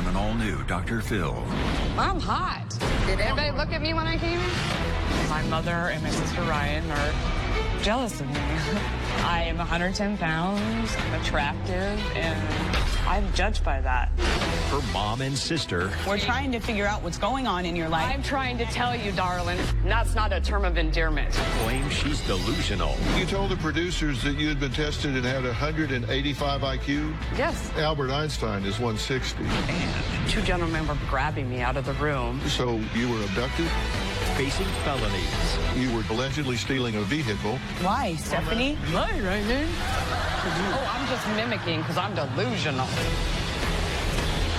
on an all-new Dr. Phil. I'm hot. Did anybody look at me when I came in? My mother and my sister Ryan are jealous of me. I am 110 pounds, I'm attractive, and I'm judged by that. Her mom and sister. We're trying to figure out what's going on in your life. I'm trying to tell you, darling, that's not a term of endearment. Claim she's delusional. You told the producers that you had been tested and had 185 IQ? Yes. Albert Einstein is 160. And Two gentlemen were grabbing me out of the room. So you were abducted? facing felonies. You were allegedly stealing a vehicle. Why, Stephanie? Right, man. Oh, I'm just mimicking because I'm delusional.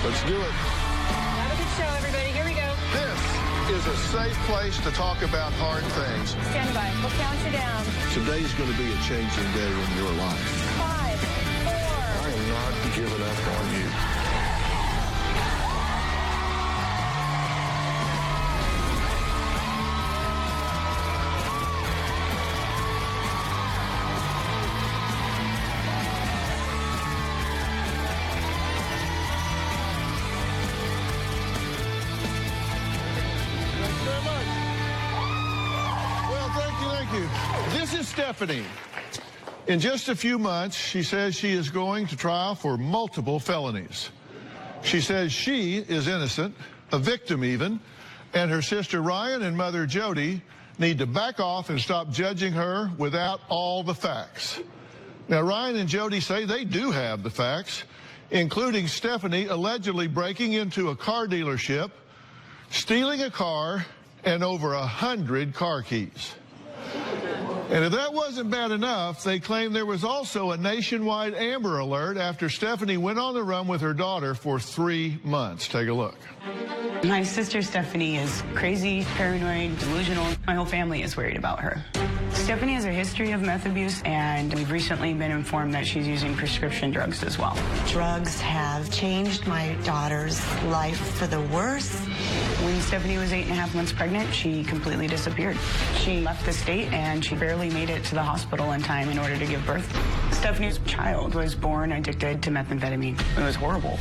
Let's do it. Have a good show, everybody. Here we go. This is a safe place to talk about hard things. Stand by. We'll count you down. Today's going to be a changing day in your life. 5, 4. I am not giving up on you. This is Stephanie. In just a few months, she says she is going to trial for multiple felonies. She says she is innocent, a victim even, and her sister Ryan and mother Jody need to back off and stop judging her without all the facts. Now, Ryan and Jody say they do have the facts, including Stephanie allegedly breaking into a car dealership, stealing a car, and over 100 car keys. And if that wasn't bad enough, they claim there was also a nationwide Amber Alert after Stephanie went on the run with her daughter for 3 months. Take a look. My sister Stephanie is crazy, paranoid, delusional. My whole family is worried about her. Stephanie has a history of meth abuse, and we've recently been informed that she's using prescription drugs as well. Drugs have changed my daughter's life for the worse. When Stephanie was 8.5 months pregnant, she completely disappeared. She left the state, and she barely made it to the hospital in time in order to give birth. Stephanie's child was born addicted to methamphetamine. It was horrible.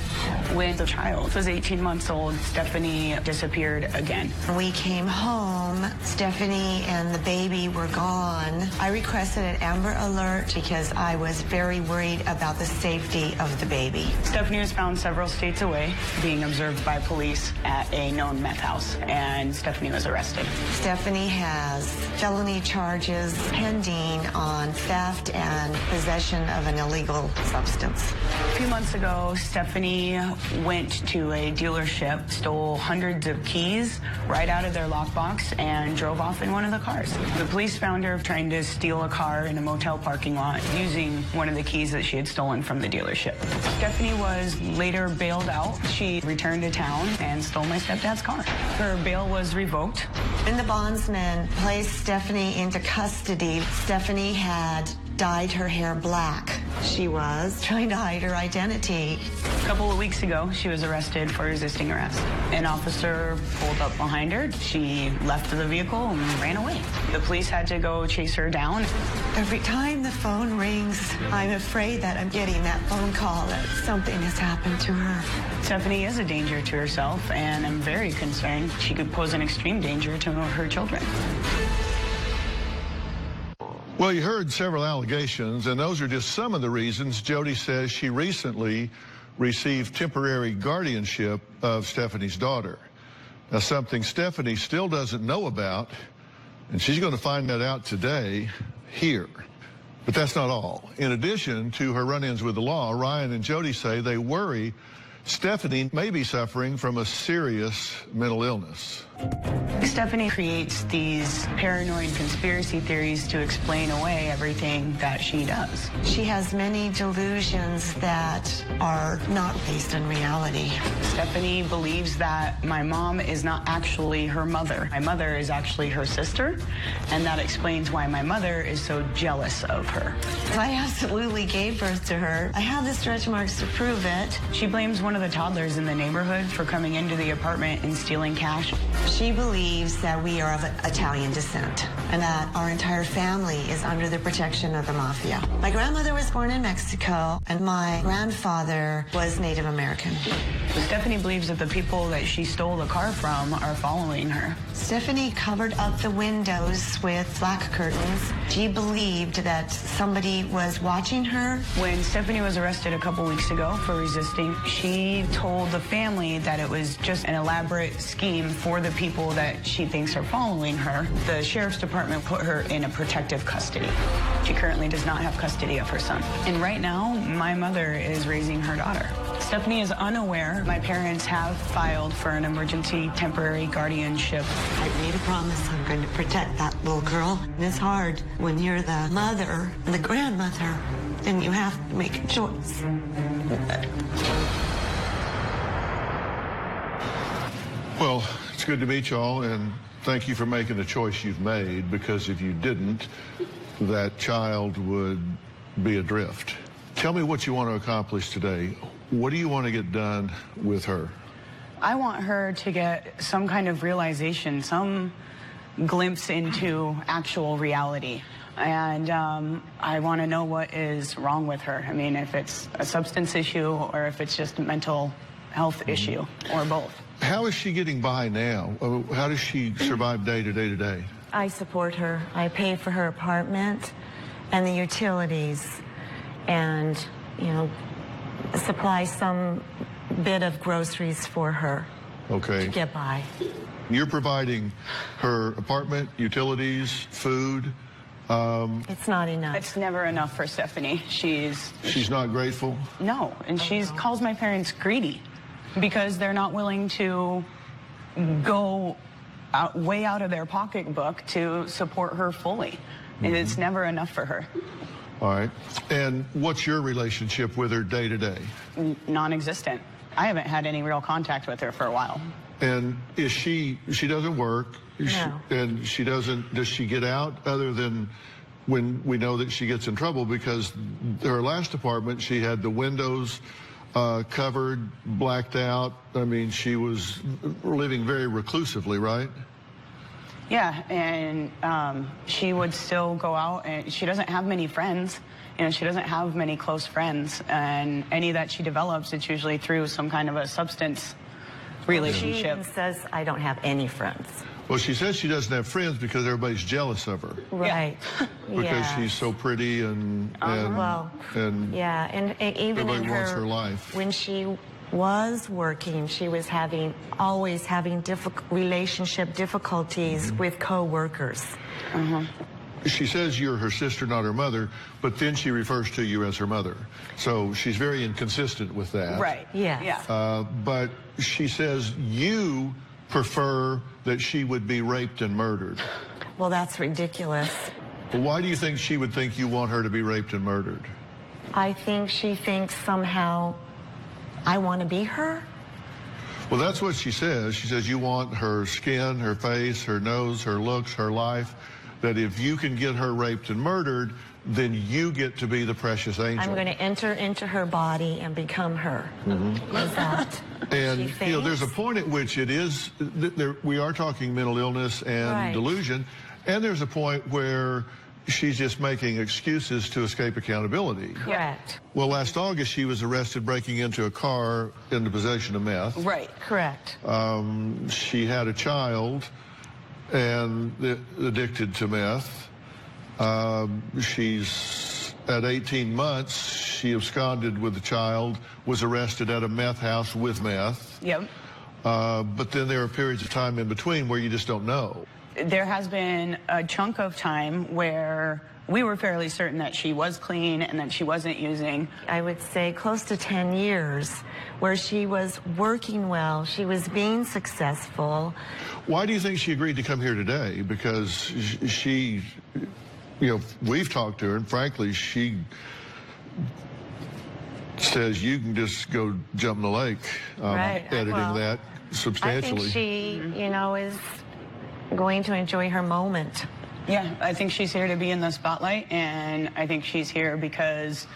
When the child was 18 months old, Stephanie disappeared again. When we came home, Stephanie and the baby were gone. I requested an Amber Alert because I was very worried about the safety of the baby. Stephanie was found several states away, being observed by police at a known meth house, and Stephanie was arrested. Stephanie has felony charges pending on theft and possession of an illegal substance. A few months ago, Stephanie went to a dealership, stole hundreds of keys right out of their lockbox, and drove off in one of the cars. The police found her trying to steal a car in a motel parking lot using one of the keys that she had stolen from the dealership. Stephanie was later bailed out. She returned to town and stole my stepdad's car. Her bail was revoked. When the bondsman placed Stephanie into custody, Stephanie had dyed her hair black. She was trying to hide her identity. A couple of weeks ago, she was arrested for resisting arrest. An officer pulled up behind her. She left the vehicle and ran away. The police had to go chase her down. Every time the phone rings, I'm afraid that I'm getting that phone call that something has happened to her. Stephanie is a danger to herself, and I'm very concerned she could pose an extreme danger to her children. Well, you heard several allegations, and those are just some of the reasons Jody says she recently received temporary guardianship of Stephanie's daughter. Now, something Stephanie still doesn't know about, and she's going to find that out today here. But that's not all. In addition to her run-ins with the law, Ryan and Jody say they worry Stephanie may be suffering from a serious mental illness. Stephanie creates these paranoid conspiracy theories to explain away everything that she does. She has many delusions that are not based in reality. Stephanie believes that my mom is not actually her mother. My mother is actually her sister, and that explains why my mother is so jealous of her. I absolutely gave birth to her. I have the stretch marks to prove it. She blames one one of the toddlers in the neighborhood for coming into the apartment and stealing cash. She believes that we are of Italian descent and that our entire family is under the protection of the mafia. My grandmother was born in Mexico and my grandfather was Native American. Stephanie believes that the people that she stole the car from are following her. Stephanie covered up the windows with black curtains. She believed that somebody was watching her. When Stephanie was arrested a couple weeks ago for resisting, she told the family that it was just an elaborate scheme for the people that she thinks are following her. The sheriff's department put her in a protective custody. She currently does not have custody of her son. And right now, my mother is raising her daughter. Stephanie is unaware. My parents have filed for an emergency temporary guardianship. I made a promise I'm going to protect that little girl. And it's hard when you're the mother and the grandmother, and you have to make a choice. Well, it's good to meet y'all, and thank you for making the choice you've made, because if you didn't, that child would be adrift. Tell me what you want to accomplish today. What do you want to get done with her? I want her to get some kind of realization, some glimpse into actual reality. And I want to know what is wrong with her. I mean, if it's a substance issue or if it's just a mental health issue, or both. How is she getting by now? How does she survive day to day to day? I support her. I pay for her apartment and the utilities and, you know, supply some bit of groceries for her Okay. to get by. You're providing her apartment, utilities, food. It's not enough. It's never enough for Stephanie. She's not grateful? No, and she calls my parents greedy because they're not willing to go way out of their pocketbook to support her fully. And it's never enough for her. All right. And what's your relationship with her day to day? Non-existent. I haven't had any real contact with her for a while. And is she doesn't work? No. And does she get out other than when we know that she gets in trouble? Because her last apartment, she had the windows covered, blacked out. I mean, she was living very reclusively, right? Yeah, and she would still go out, and she doesn't have many friends. You know, she doesn't have many close friends, and any that she develops, it's usually through some kind of a substance relationship. She even says, I don't have any friends. Well, she says she doesn't have friends because everybody's jealous of her. Right. Because Yeah. she's so pretty and Well, and yeah, and even everybody in wants her life. when she was working, she was always having relationship difficulties with co-workers. She says you're her sister, not her mother, but then she refers to you as her mother. So she's very inconsistent with that. Right. Yes. Yeah. But she says you prefer that she would be raped and murdered. Well, that's ridiculous. Well, why do you think she would think you want her to be raped and murdered? I think she thinks somehow I want to be her. Well, that's what she says. She says you want her skin, her face, her nose, her looks, her life, that if you can get her raped and murdered, then you get to be the precious angel. I'm going to enter into her body and become her. Is that And she you know, there's a thinks? point at which it is, we are talking mental illness and Right. delusion, and there's a point where she's just making excuses to escape accountability. Correct. Well, last August, she was arrested breaking into a car in the possession of meth. Right. Correct. She had a child and addicted to meth. She's at 18 months. She absconded with the child, was arrested at a meth house with meth. Yep. But then there are periods of time in between where you just don't know. There has been a chunk of time where we were fairly certain that she was clean and that she wasn't using. I would say close to 10 years where she was working well, she was being successful. Why do you think she agreed to come here today? Because she, you know, we've talked to her, and frankly, she says you can just go jump in the lake, Right. editing Well, that substantially. I think she, you know, is going to enjoy her moment. Yeah, I think she's here to be in the spotlight, and I think she's here because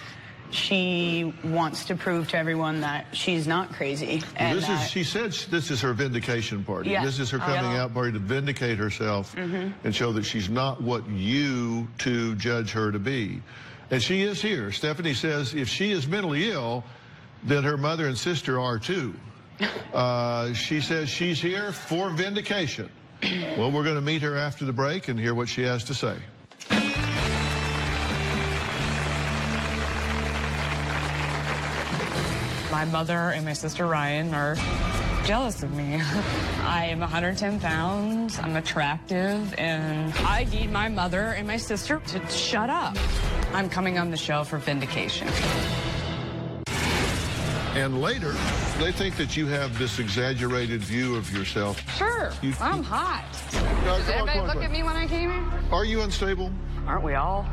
She wants to prove to everyone that she's not crazy. And She said this is her vindication party. Yeah. This is her coming out party to vindicate herself and show that she's not what you two judge her to be. And she is here. Stephanie says if she is mentally ill, then her mother and sister are too. She says she's here for vindication. Well, we're going to meet her after the break and hear what she has to say. My mother and my sister Ryan are jealous of me. I am 110 pounds, I'm attractive, and I need my mother and my sister to shut up. I'm coming on the show for vindication. And later, they think that you have this exaggerated view of yourself. Sure, I'm hot. Did anybody look at me when I came here? Are you unstable? Aren't we all?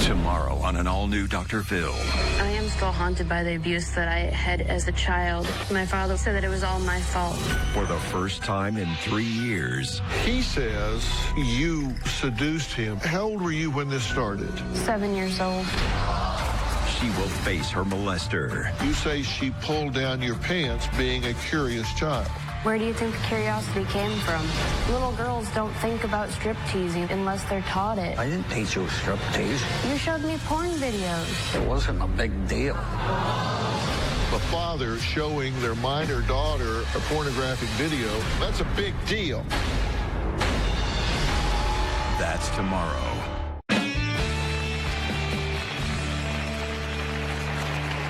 Tomorrow on an all-new Dr. Phil. I am still haunted by the abuse that I had as a child. My father said that it was all my fault. For the first time in 3 years, He says you seduced him. How old were you when this started? 7 years old. she will face her molester. You say she pulled down your pants being a curious child. Where do you think the curiosity came from? Little girls don't think about strip teasing unless they're taught it. I didn't teach you striptease. You showed me porn videos. It wasn't a big deal. The father showing their minor daughter a pornographic video, that's a big deal. That's tomorrow.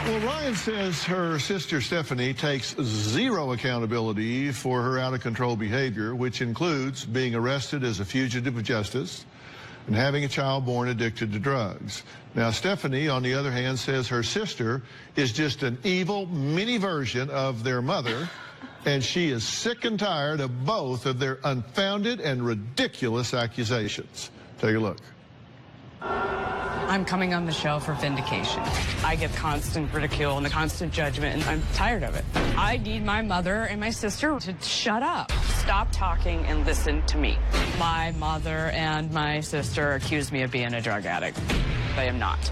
Well, Ryan says her sister Stephanie takes zero accountability for her out-of-control behavior, which includes being arrested as a fugitive of justice and having a child born addicted to drugs. Now, Stephanie, on the other hand, says her sister is just an evil mini version of their mother, and she is sick and tired of both of their unfounded and ridiculous accusations. Take a look. I'm coming on the show for vindication. I get constant ridicule and the constant judgment, and I'm tired of it. I need my mother and my sister to shut up. Stop talking and listen to me. My mother and my sister accuse me of being a drug addict. I am not.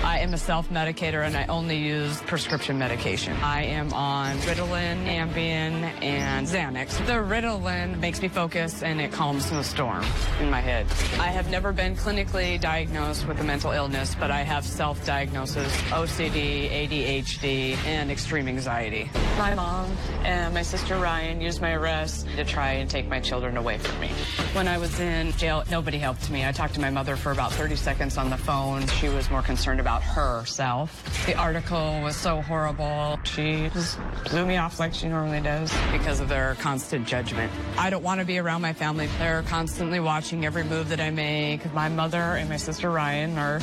I am a self-medicator, and I only use prescription medication. I am on Ritalin, Ambien, and Xanax. The Ritalin makes me focus, and it calms the storm in my head. I have never been clinically diagnosed with a mental illness, but I have self-diagnosis, OCD, ADHD, and extreme anxiety. My mom and my sister Ryan used my arrest to try and take my children away from me. When I was in jail, nobody helped me. I talked to my mother for about 30 seconds on the phone. She was more concerned about herself. The article was so horrible. She just blew me off like she normally does because of their constant judgment. I don't want to be around my family. They're constantly watching every move that I make. My mother and my sister Ryan are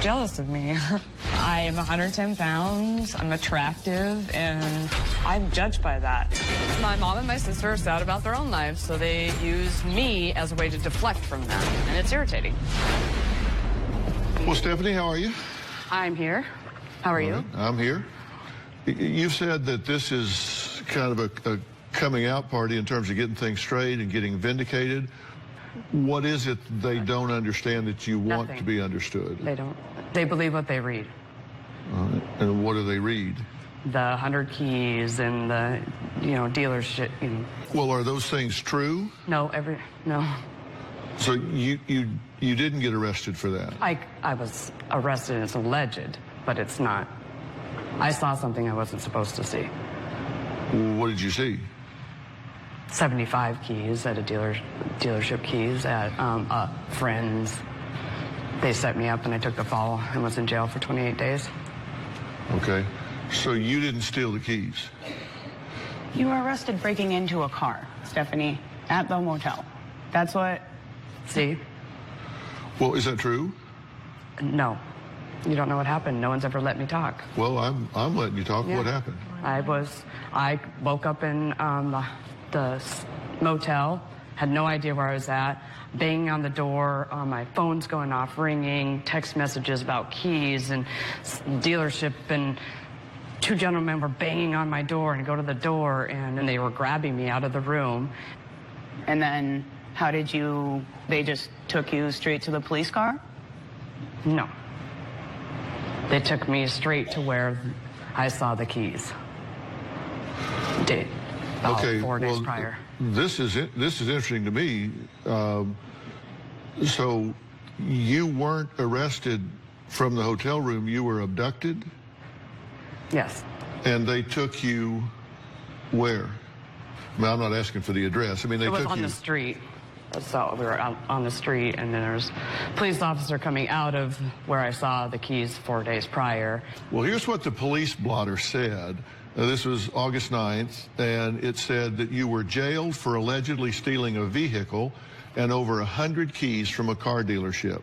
jealous of me. I am 110 pounds, I'm attractive, and I'm judged by that. My mom and my sister are sad about their own lives, so they use me as a way to deflect from them, and it's irritating. Well, Stephanie, how are you? I'm here. How are you? I'm here. You've said that this is kind of a coming out party in terms of getting things straight and getting vindicated. What is it they don't understand that you want Nothing. to be understood? They don't. They believe what they read. And what do they read? The 100 keys and the, dealership. Well, are those things true? No. So you didn't get arrested for that? I was arrested. It's alleged, but it's not. I saw something I wasn't supposed to see. What did you see? 75 keys at a dealership keys at friends. They set me up and I took the fall and was in jail for 28 days. Okay. So you didn't steal the keys? You were arrested breaking into a car, Stephanie, at the motel. That's what... See? Well, is that true? No. You don't know what happened. No one's ever let me talk. Well, I'm letting you talk. Yeah. What happened? I woke up in the motel, had no idea where I was at, banging on the door, my phone's going off, ringing, text messages about keys and dealership, and two gentlemen were banging on my door, and I go to the door, and they were grabbing me out of the room. And then they just took you straight to the police car? No. They took me straight to where I saw the keys. About 4 days prior. This is interesting to me. So you weren't arrested from the hotel room. You were abducted? Yes. And they took you where? I mean, I'm not asking for the address. I mean, they took you... It was on the street. So we were out on the street, and then there's a police officer coming out of where I saw the keys 4 days prior. Well, here's what the police blotter said. This was August 9th, and it said that you were jailed for allegedly stealing a vehicle and over 100 keys from a car dealership.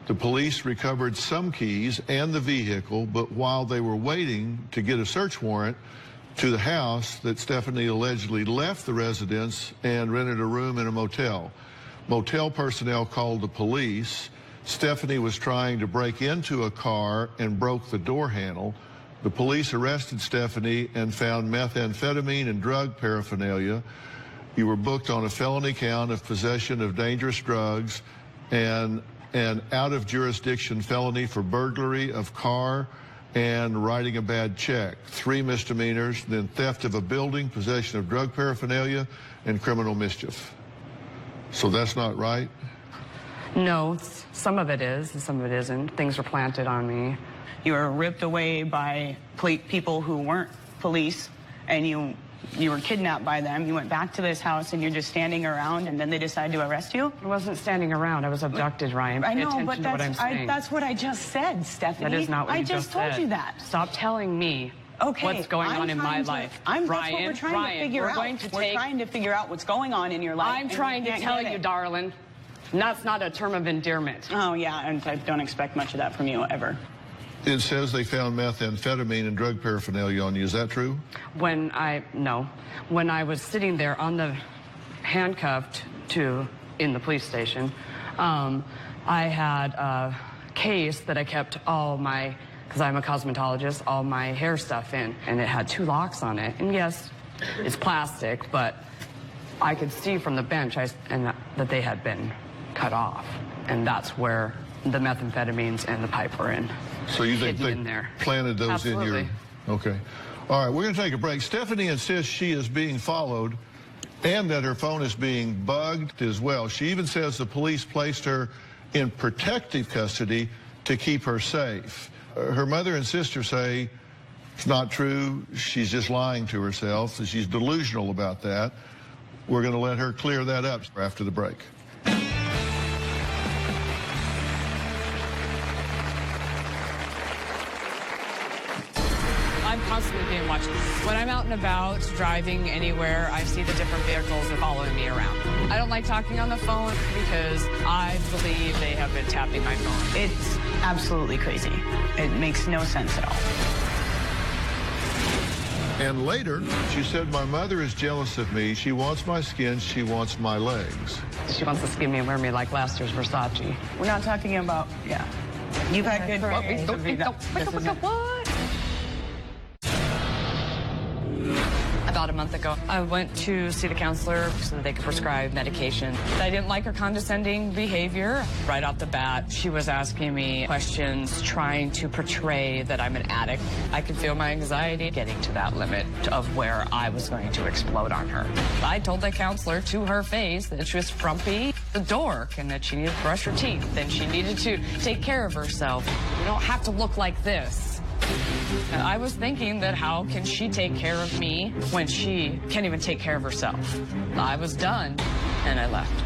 The police recovered some keys and the vehicle, but while they were waiting to get a search warrant to the house that Stephanie allegedly left the residence and rented a room in a motel. Motel personnel called the police. Stephanie was trying to break into a car and broke the door handle. The police arrested Stephanie and found methamphetamine and drug paraphernalia. You were booked on a felony count of possession of dangerous drugs and an out-of-jurisdiction felony for burglary of car and writing a bad check. 3 misdemeanors, then theft of a building, possession of drug paraphernalia, and criminal mischief. So that's not right? No, some of it is, and some of it isn't. Things were planted on me. You were ripped away by people who weren't police, and you were kidnapped by them. You went back to this house, and you're just standing around, and then they decided to arrest you? I wasn't standing around. I was abducted, Ryan. I Pay know, attention but to what I'm saying. that's what I just said, Stephanie. That is not what you just told said. you that. Stop telling me what's going on in my life. That's Ryan, what we're trying to figure out. We're trying to figure out what's going on in your life. I'm trying to tell you, darling. And that's not a term of endearment. Oh, yeah, and I don't expect much of that from you ever. It says they found methamphetamine and drug paraphernalia on you. Is that true? When I was sitting there on the handcuffed in the police station, I had a case that I kept all my, because I'm a cosmetologist, all my hair stuff in, and it had 2 locks on it. And yes, it's plastic, but I could see from the bench that they had been cut off, and that's where the methamphetamines and the pipe were in. So you think they planted those Absolutely. in your... Okay. All right, we're going to take a break. Stephanie insists she is being followed and that her phone is being bugged as well. She even says the police placed her in protective custody to keep her safe. Her mother and sister say it's not true. She's just lying to herself. She's delusional about that. We're going to let her clear that up after the break. I'm constantly being watched. When I'm out and about, driving anywhere, I see the different vehicles following me around. I don't like talking on the phone because I believe they have been tapping my phone. It's absolutely crazy. It makes no sense at all. And later, she said, my mother is jealous of me. She wants my skin. She wants my legs. She wants to skin me and wear me like last year's Versace. We're not talking about, yeah. You've had good experiences. What? About a month ago, I went to see the counselor so that they could prescribe medication. I didn't like her condescending behavior. Right off the bat, she was asking me questions, trying to portray that I'm an addict. I could feel my anxiety getting to that limit of where I was going to explode on her. I told the counselor to her face that she was frumpy, a dork, and that she needed to brush her teeth, and she needed to take care of herself. You don't have to look like this. And I was thinking that how can she take care of me when she can't even take care of herself? I was done, and I left.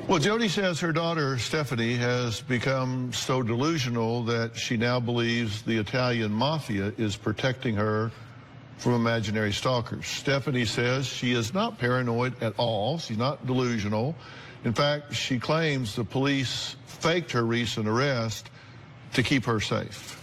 Well, Jody says her daughter, Stephanie, has become so delusional that she now believes the Italian mafia is protecting her from imaginary stalkers. Stephanie says she is not paranoid at all. She's not delusional. In fact, she claims the police faked her recent arrest to keep her safe.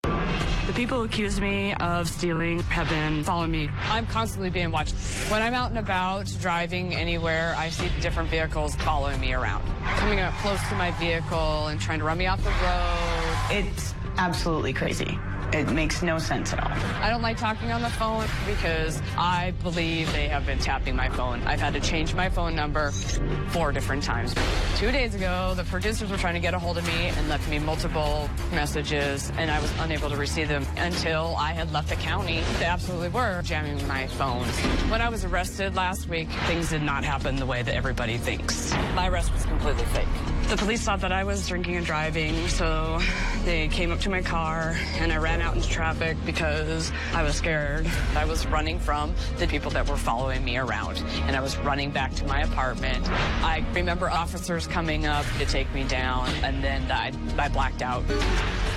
The people who accuse me of stealing have been following me. I'm constantly being watched. When I'm out and about, driving anywhere, I see different vehicles following me around. Coming up close to my vehicle and trying to run me off the road. It's absolutely crazy. It makes no sense at all. I don't like talking on the phone because I believe they have been tapping my phone. I've had to change my phone number 4 different times. 2 days ago, the producers were trying to get a hold of me and left me multiple messages, and I was unable to receive them until I had left the county. They absolutely were jamming my phone. When I was arrested last week, things did not happen the way that everybody thinks. My arrest was completely fake. The police thought that I was drinking and driving, so they came up to my car, and I ran out into traffic because I was scared. I was running from the people that were following me around, and I was running back to my apartment. I remember officers coming up to take me down, and then I blacked out.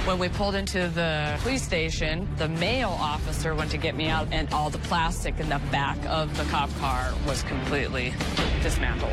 When we pulled into the police station, the male officer went to get me out, and all the plastic in the back of the cop car was completely dismantled.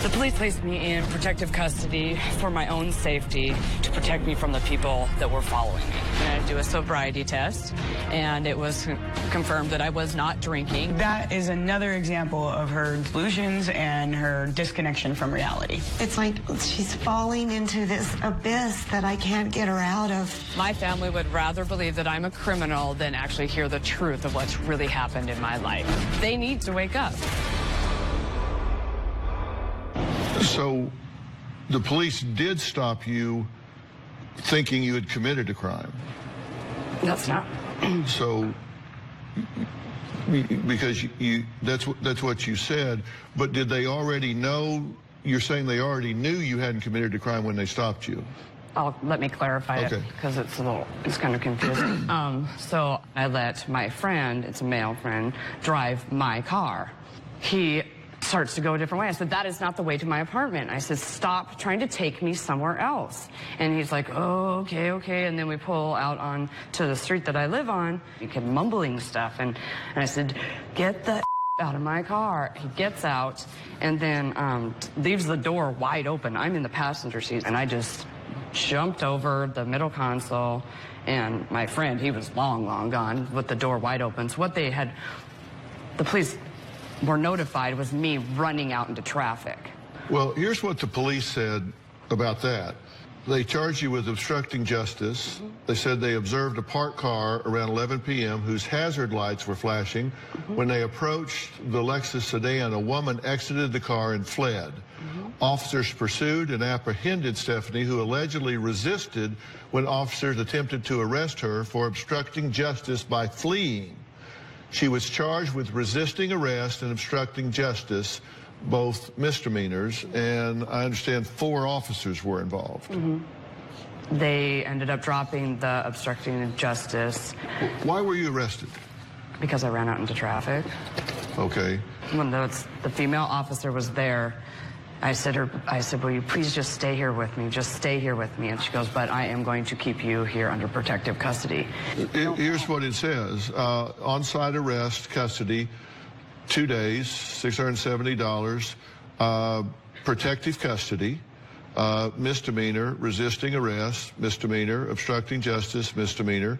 The police placed me in protective custody for my own safety to protect me from the people that were following me. I had to do a sobriety test, and it was confirmed that I was not drinking. That is another example of her delusions and her disconnection from reality. It's like she's falling into this abyss that I can't get her out of. My family would rather believe that I'm a criminal than actually hear the truth of what's really happened in my life. They need to wake up. So the police did stop you thinking you had committed a crime. That's not. So, because that's what you said, but did they already know? You're saying they already knew you hadn't committed a crime when they stopped you. Let me clarify it because it's kind of confusing. So I let my friend, it's a male friend, drive my car. He starts to go a different way. I said, that is not the way to my apartment. I said, stop trying to take me somewhere else. And he's like, oh, okay. And then we pull out on to the street that I live on. He kept mumbling stuff. And I said, get the out of my car. He gets out and then leaves the door wide open. I'm in the passenger seat, and I just jumped over the middle console, and my friend, he was long gone with the door wide open. So what the police were notified was me running out into traffic. Well, here's what the police said about that. They charged you with obstructing justice. They said they observed a parked car around 11 p.m. whose hazard lights were flashing. When they approached the Lexus sedan, a woman exited the car and fled. Officers pursued and apprehended Stephanie, who allegedly resisted when officers attempted to arrest her for obstructing justice by fleeing. She was charged with resisting arrest and obstructing justice, both misdemeanors, and I understand 4 officers were involved. They ended up dropping the obstructing justice. Why were you arrested? Because I ran out into traffic. Okay. When the female officer was there, I said, will you please just stay here with me? Just stay here with me. And she goes, but I am going to keep you here under protective custody. Here's what it says. On-site arrest, custody, 2 days, $670. Protective custody, misdemeanor, resisting arrest, misdemeanor, obstructing justice, misdemeanor.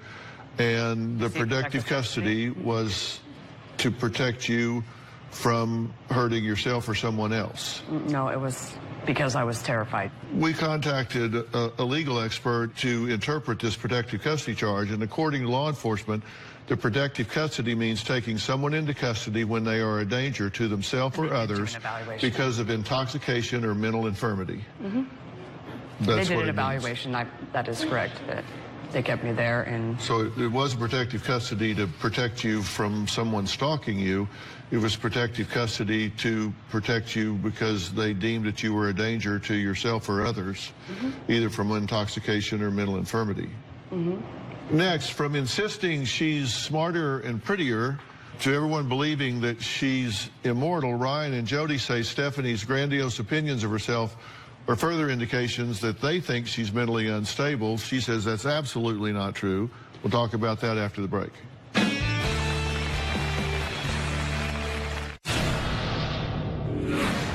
And the protective custody was to protect you from hurting yourself or someone else. No, it was because I was terrified. We contacted a legal expert to interpret this protective custody charge, and according to law enforcement, the protective custody means taking someone into custody when they are a danger to themselves or others because of intoxication or mental infirmity. They did an evaluation. That is correct. They kept me there. And so it was protective custody to protect you from someone stalking you. It was protective custody to protect you because they deemed that you were a danger to yourself or others, either from intoxication or mental infirmity. Next, from insisting she's smarter and prettier to everyone believing that she's immortal, Ryan and Jody say Stephanie's grandiose opinions of herself are further indications that they think she's mentally unstable. She says that's absolutely not true. We'll talk about that after the break.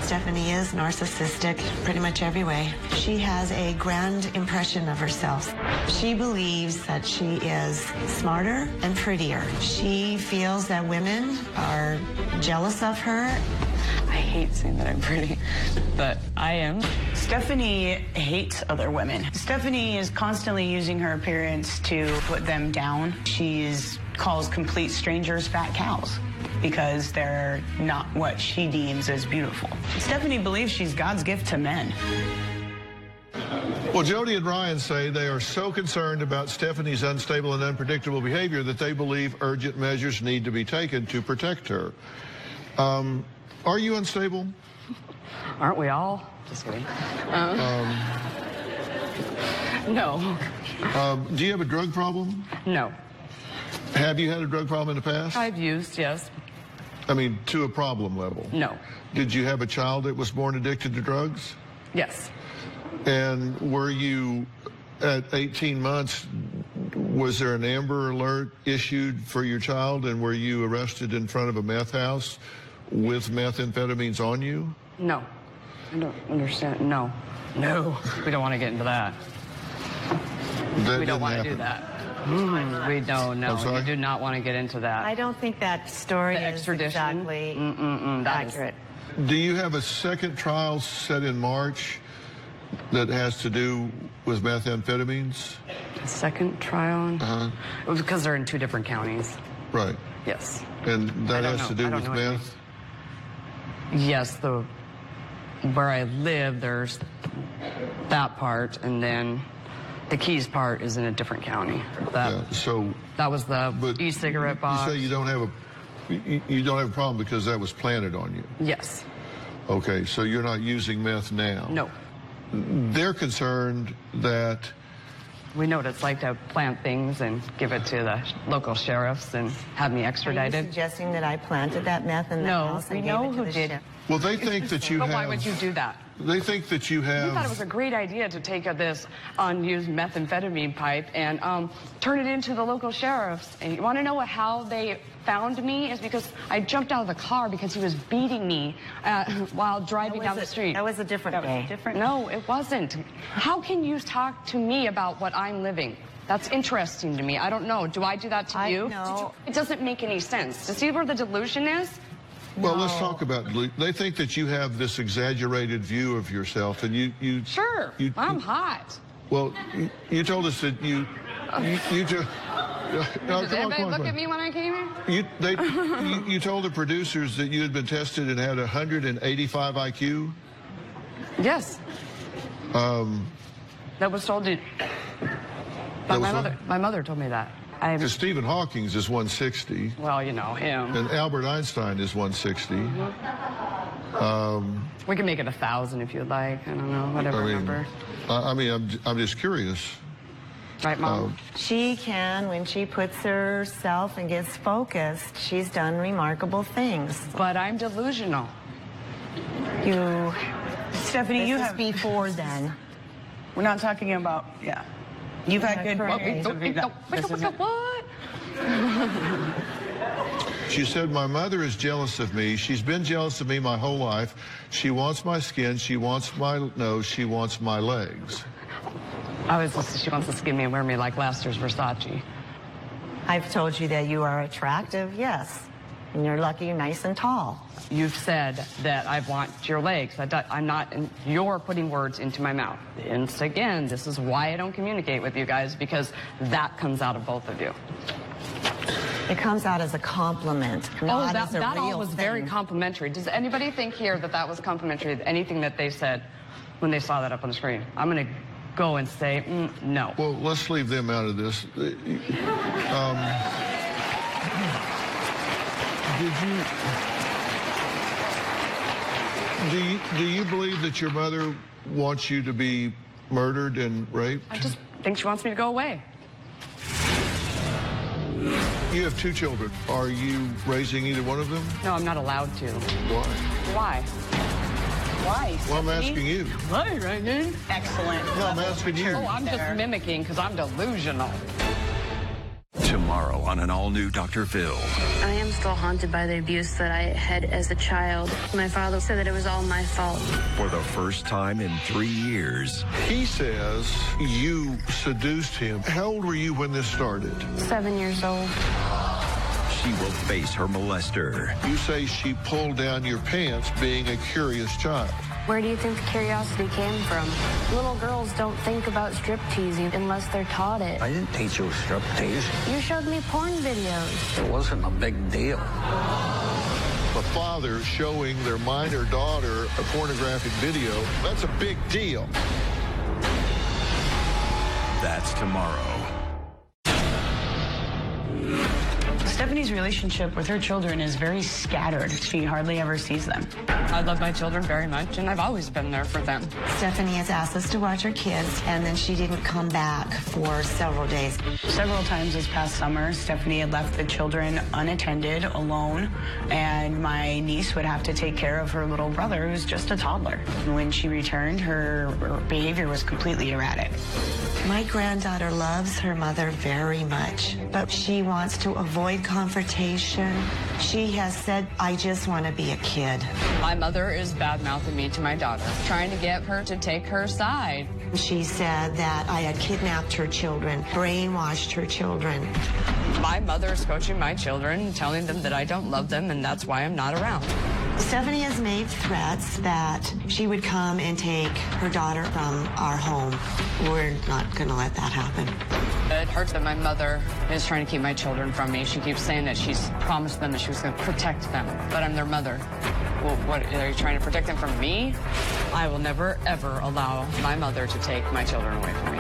Stephanie is narcissistic pretty much every way. She has a grand impression of herself. She believes that she is smarter and prettier. She feels that women are jealous of her. I hate saying that I'm pretty, but I am. Stephanie hates other women. Stephanie is constantly using her appearance to put them down. She calls complete strangers fat cows because they're not what she deems as beautiful. Stephanie believes she's God's gift to men. Well, Jody and Ryan say they are so concerned about Stephanie's unstable and unpredictable behavior that they believe urgent measures need to be taken to protect her. Are you unstable? Aren't we all? Just kidding. No. Do you have a drug problem? No. Have you had a drug problem in the past? I've used, yes. I mean, to a problem level? No. Did you have a child that was born addicted to drugs? Yes. And were you, at 18 months, was there an Amber Alert issued for your child, and were you arrested in front of a meth house with methamphetamines on you? No. I don't understand. No. No. We don't want to get into that. That We don't didn't want to happen. do that. We don't, no. I'm sorry? We do not want to get into that. I don't think that story The is extradition? exactly That is- accurate. Do you have a second trial set in March that has to do with methamphetamines? A second trial? It was because they're in 2 different counties. Right. Yes. And that I don't has to know. do I don't with know what you meth? Yes, where I live, there's that part, and then the Keys part is in a different county. Yeah, so, That was the but e-cigarette box. you say you don't have a problem because that was planted on you. Yes. Okay, so you're not using meth now. No. They're concerned that We know what it's like to plant things and give it to the local sheriffs and have me Are you extradited. suggesting that I planted that meth in the No, house and we gave know it to who the did. sheriff? well, they think that you But have. why would you do that? They think that you have. We thought it was a great idea to take this unused methamphetamine pipe and turn it into the local sheriffs. And you want to know how they found me? Is because I jumped out of the car because he was beating me while driving down the street. That was a different day. No, it wasn't. How can you talk to me about what I'm living? That's interesting to me. I don't know. Do I do that to you? No. It doesn't make any sense. To see where the delusion is? Well, let's talk about. They think that you have this exaggerated view of yourself, and you. Sure. I'm hot. Well, you told us that you just. No, Did anybody look at me when I came here? You told the producers that you had been tested and had 185 IQ. Yes. That was told to. By That was my what? mother. My mother told me that. Because Stephen Hawking's is 160, Well, you know him. and Albert Einstein is 160. We can make it 1,000 if you'd like. I don't know. Whatever number. I'm just curious. Right, Mom? She can, when she puts herself and gets focused, she's done remarkable things. But I'm delusional. You, Stephanie, you this is have. before then. We're not talking about. Yeah. You've had good correct. experience. What? She said, my mother is jealous of me. She's been jealous of me my whole life. She wants my skin. She wants my nose. She wants my legs. She wants to skin me and wear me like last year's Versace. I've told you that you are attractive, yes. And you're lucky you're nice and tall. You've said that I want your legs. I'm not, you're putting words into my mouth. And again, this is why I don't communicate with you guys, because that comes out of both of you. It comes out as a compliment, not as a that real all was thing. very complimentary. Does anybody think here that that was complimentary, anything that they said when they saw that up on the screen? I'm going to go and say, no. Well, let's leave them out of this. Do you believe that your mother wants you to be murdered and raped? I just think she wants me to go away. You have 2 children. Are you raising either one of them? No, I'm not allowed to. Why? Why? Why? Well, I'm asking you. Why, Ryan? Excellent. No, I'm asking you. Oh, I'm just mimicking because I'm delusional. Tomorrow on an all-new Dr. Phil. I am still haunted by the abuse that I had as a child. My father said that it was all my fault. For the first time in 3 years, He says you seduced him. How old were you when this started? 7 years old. She will face her molester. You say she pulled down your pants being a curious child. Where do you think the curiosity came from? Little girls don't think about strip teasing unless they're taught it. I didn't teach you strip teasing. You showed me porn videos. It wasn't a big deal. A father showing their minor daughter a pornographic video, that's a big deal. That's tomorrow. Stephanie's relationship with her children is very scattered. She hardly ever sees them. I love my children very much, and I've always been there for them. Stephanie has asked us to watch her kids, and then she didn't come back for several days. Several times this past summer, Stephanie had left the children unattended, alone, and my niece would have to take care of her little brother, who's just a toddler. When she returned, her behavior was completely erratic. My granddaughter loves her mother very much, but she wants to avoid confrontation. She has said, I just want to be a kid. My mother is bad-mouthing me to my daughter, trying to get her to take her side. She said that I had kidnapped her children, brainwashed her children. My mother is coaching my children, telling them that I don't love them, and that's why I'm not around. Stephanie has made threats that she would come and take her daughter from our home. We're not going to let that happen. It hurts that my mother is trying to keep my children from me. She keeps saying that she's promised them that she was going to protect them, but I'm their mother. Well, what, are you trying to protect them from me? I will never, ever allow my mother to take my children away from me.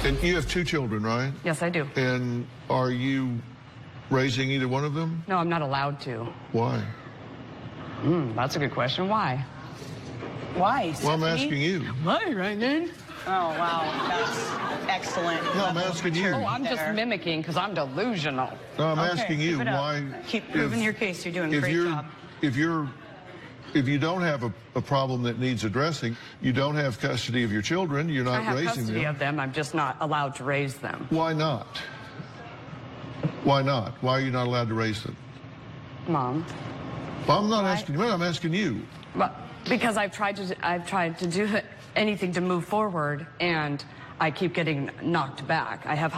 And you have 2 children, right? Yes, I do. And are you raising either one of them? No, I'm not allowed to. Why? That's a good question. Why? Why, Well, Stephanie? I'm asking you. Why, Ryan? Oh, wow, that's excellent. No, I'm asking you. Oh, I'm just mimicking because I'm delusional. No, I'm Okay, asking you keep it up. why. Keep proving your case. You're doing a if great you're, job. If you don't have a problem that needs addressing, you don't have custody of your children, you're I not have raising custody them. of them. I'm just not allowed to raise them. Why not? Why not? Why are you not allowed to raise them? Mom. Well, I'm not asking you, I'm asking you. But because I've tried to do anything to move forward, and I keep getting knocked back. I have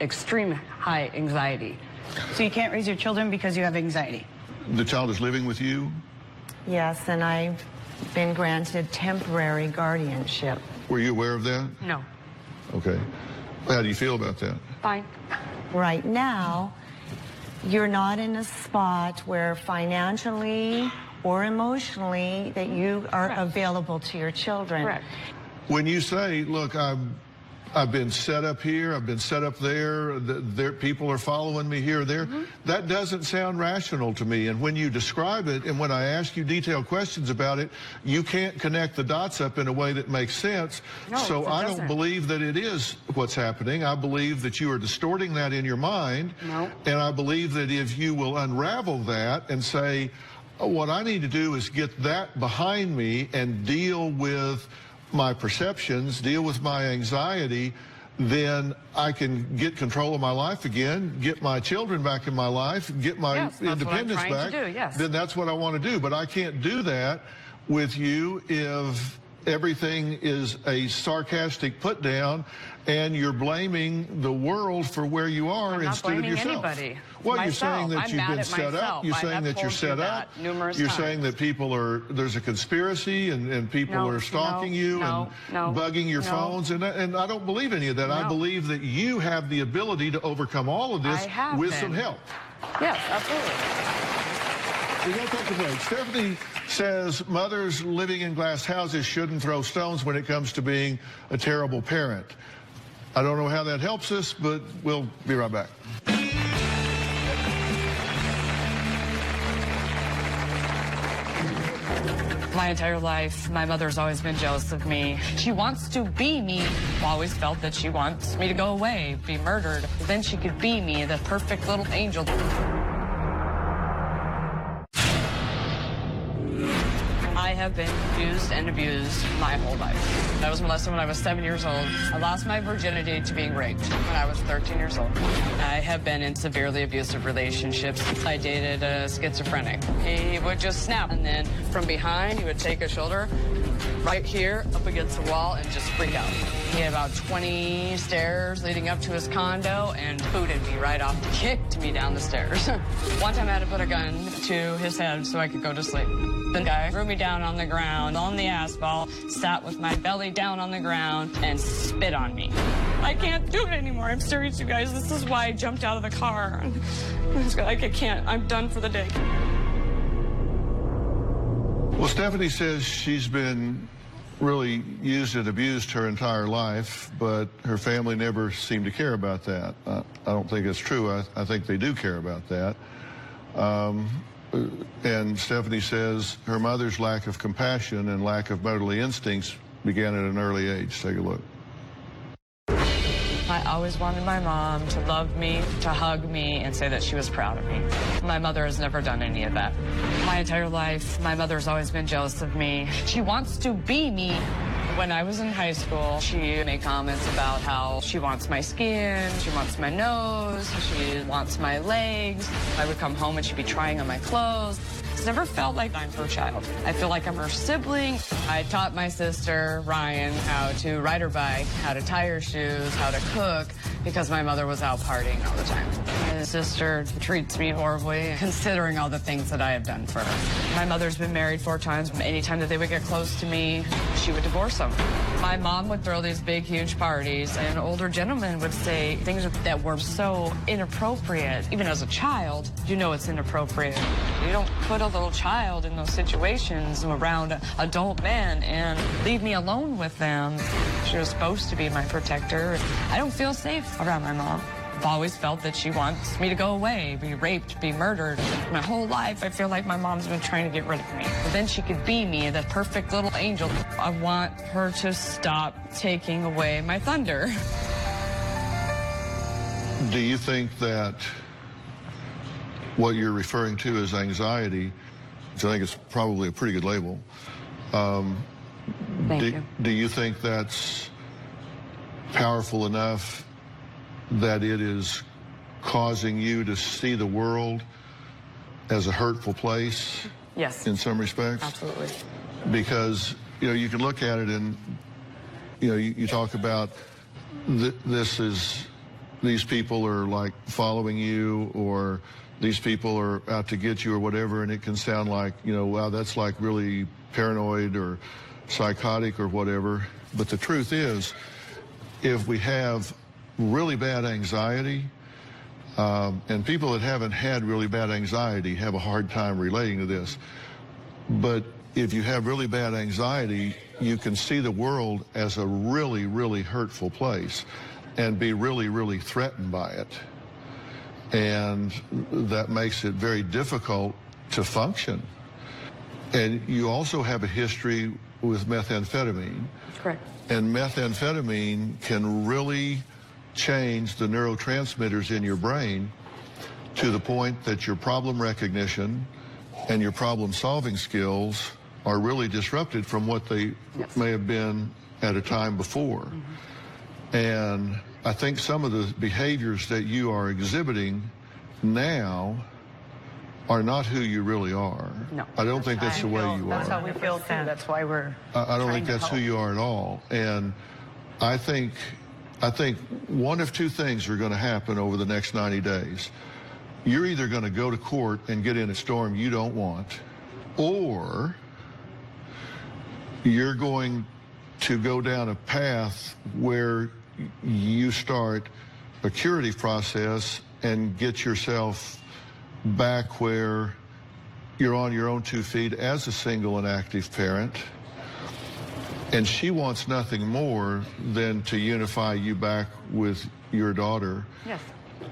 extreme high anxiety. So you can't raise your children because you have anxiety? The child is living with you? Yes, and I've been granted temporary guardianship. Were you aware of that? No. Okay. How do you feel about that? Fine. Right now, you're not in a spot where financially or emotionally that you are Correct. available to your children. Correct. When you say, look, I've been set up here, I've been set up there, people are following me here or there, that doesn't sound rational to me. And when you describe it and when I ask you detailed questions about it, you can't connect the dots up in a way that makes sense. No, so it I doesn't. don't believe that it is what's happening. I believe that you are distorting that in your mind. No. And I believe that if you will unravel that and say, oh, what I need to do is get that behind me and deal with my perceptions, deal with my anxiety, then I can get control of my life again, get my children back in my life, get my Yes, that's what I'm independence trying back. to do, yes. Then that's what I want to do. But I can't do that with you if everything is a sarcastic put down and you're blaming the world for where you are I'm not instead of blaming yourself. anybody. Well, Myself. you're saying that I'm you've mad been at set up. myself. You're I saying have that you're told you set that up. numerous You're times. saying that there's a conspiracy and people No, are stalking you no, and bugging your no. phones. And I don't believe any of that. I No. believe that you have the ability to overcome all of this I have with been. some help. Yes, absolutely. We got to take a break. Stephanie says mothers living in glass houses shouldn't throw stones when it comes to being a terrible parent. I don't know how that helps us, but we'll be right back. My entire life, my mother's always been jealous of me. She wants to be me. I've always felt that she wants me to go away, be murdered. Then she could be me, the perfect little angel. I have been abused and abused my whole life. I was molested when I was 7 years old. I lost my virginity to being raped when I was 13 years old. I have been in severely abusive relationships. I dated a schizophrenic. He would just snap, and then from behind, he would take a shoulder right here up against the wall and just freak out. He had about 20 stairs leading up to his condo and booted me right off, kicked me down the stairs. One time I had to put a gun to his head so I could go to sleep. The guy threw me down on the ground, on the asphalt, sat with my belly down on the ground, and spit on me. I can't do it anymore. I'm serious, you guys. This is why I jumped out of the car. I can't. I'm done for the day. Well, Stephanie says she's been really used and abused her entire life, but her family never seemed to care about that. I don't think it's true. I think they do care about that. And Stephanie says her mother's lack of compassion and lack of motherly instincts began at an early age. Take a look. I always wanted my mom to love me, to hug me, and say that she was proud of me. My mother has never done any of that. My entire life, my mother's always been jealous of me. She wants to be me. When I was in high school, she made comments about how she wants my skin, she wants my nose, she wants my legs. I would come home and she'd be trying on my clothes. It's never felt like I'm her child. I feel like I'm her sibling. I taught my sister, Ryan, how to ride her bike, how to tie her shoes, how to cook, because my mother was out partying all the time. My sister treats me horribly, considering all the things that I have done for her. My mother's been married 4 times. Anytime that they would get close to me, she would divorce them. My mom would throw these big, huge parties, and older gentlemen would say things that were so inappropriate. Even as a child, you know it's inappropriate. You don't put a little child in those situations around adult men and leave me alone with them. She was supposed to be my protector. I don't feel safe around my mom. I've always felt that she wants me to go away, be raped, be murdered. My whole life, I feel like my mom's been trying to get rid of me. But then she could be me, the perfect little angel. I want her to stop taking away my thunder. Do you think that what you're referring to as anxiety, which I think is probably a pretty good label, do you think that's powerful enough that it is causing you to see the world as a hurtful place? Yes. In some respects? Absolutely. Because, you know, you can look at it and, you know, you talk about these people are like following you, or these people are out to get you or whatever, and it can sound like, you know, wow, that's like really paranoid or psychotic or whatever. But the truth is, if we have really bad anxiety, and people that haven't had really bad anxiety have a hard time relating to this, but if you have really bad anxiety, you can see the world as a really, really hurtful place and be really, really threatened by it. And that makes it very difficult to function. And you also have a history with methamphetamine. Correct. And methamphetamine can really change the neurotransmitters in your brain to the point that your problem recognition and your problem-solving skills are really disrupted from what they may have been at a time before. Mm-hmm. And I think some of the behaviors that you are exhibiting now are not who you really are. No. I don't think that's the way you are. That's how we feel too. That's why we're I don't think that's who you are at all. And I think one of two things are going to happen over the next 90 days. You're either going to go to court and get in a storm you don't want, or you're going to go down a path where you start a curative process and get yourself back where you're on your own 2 feet as a single and active parent. And she wants nothing more than to unify you back with your daughter. Yes.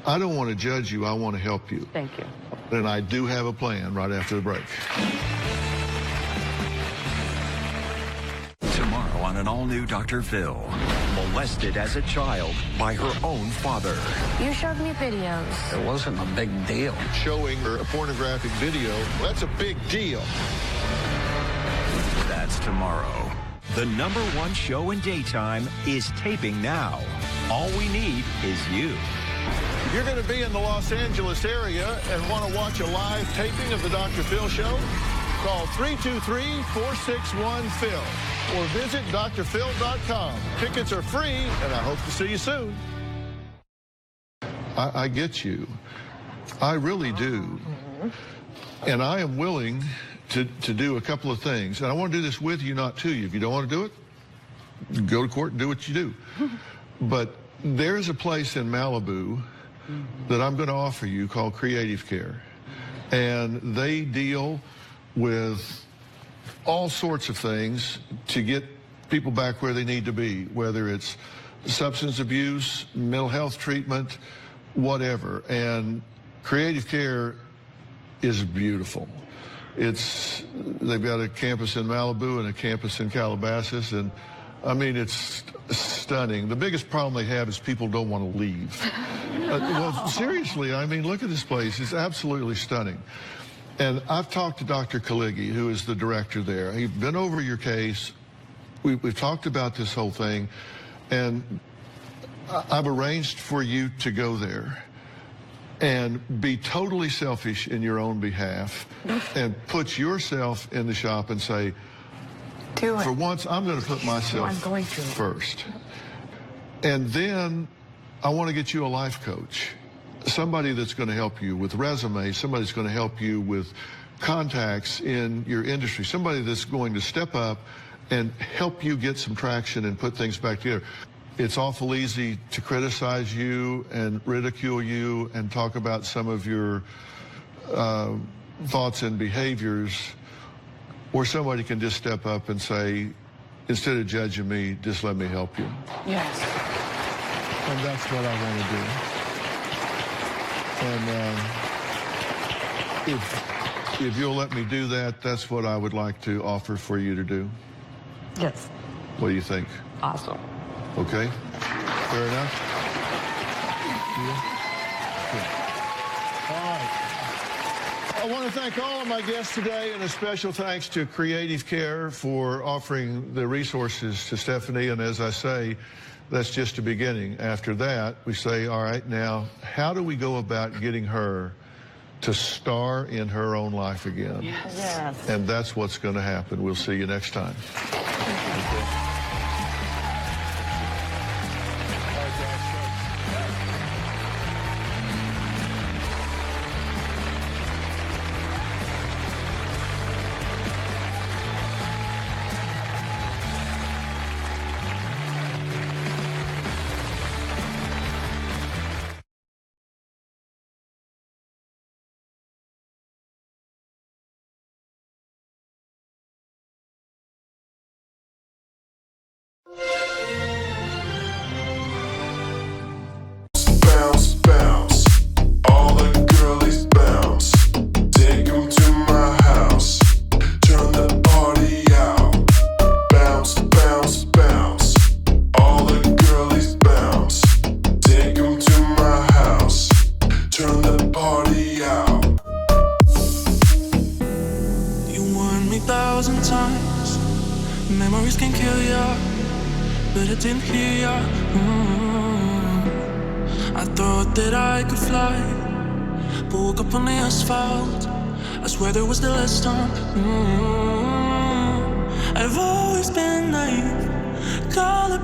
I don't want to judge you. I want to help you. Thank you. And I do have a plan right after the break. Tomorrow on an all-new Dr. Phil. Molested as a child by her own father. You showed me videos. It wasn't a big deal. Showing her a pornographic video, that's a big deal. That's tomorrow. The #1 show in daytime is taping now. All we need is you. If you're going to be in the Los Angeles area and want to watch a live taping of the Dr. Phil Show, Call 323-461-PHIL or visit drphil.com. Tickets are free, and I hope to see you soon. I get you. I really do. And I am willing to do a couple of things. And I want to do this with you, not to you. If you don't want to do it, go to court and do what you do. But there's a place in Malibu that I'm going to offer you called Creative Care. And they deal with all sorts of things to get people back where they need to be, whether it's substance abuse, mental health treatment, whatever. And Creative Care is beautiful. They've got a campus in Malibu and a campus in Calabasas, and I mean, it's stunning. The biggest problem they have is people don't want to leave. Well, seriously, I mean, look at this place. It's absolutely stunning. And I've talked to Dr. Kaligi, who is the director there. He's been over your case. We've talked about this whole thing, and I've arranged for you to go there and be totally selfish in your own behalf and put yourself in the shop and say, Do it. for once, I'm going to put myself first. And then I want to get you a life coach, somebody that's going to help you with resumes, somebody that's going to help you with contacts in your industry, somebody that's going to step up and help you get some traction and put things back together. It's awful easy to criticize you and ridicule you and talk about some of your thoughts and behaviors, or somebody can just step up and say, instead of judging me, just let me help you. Yes. And that's what I want to do. And if you'll let me do that, that's what I would like to offer for you to do. Yes. What do you think? Awesome. Okay? Fair enough? Yeah. Good. All right. I want to thank all of my guests today, and a special thanks to Creative Care for offering the resources to Stephanie. And as I say, that's just a beginning. After that, we say, all right, now, how do we go about getting her to star in her own life again? Yes. And that's what's going to happen. We'll see you next time. Bounce, bounce, all the girlies bounce. Take 'em to my house, turn the party out. Bounce, bounce, bounce, all the girlies bounce. Take 'em to my house, turn the party out. You warned me 1,000 times, memories can kill ya, but I didn't hear ya. I thought that I could fly, but woke up on the asphalt. I swear there was the last time. I've always been naive, call it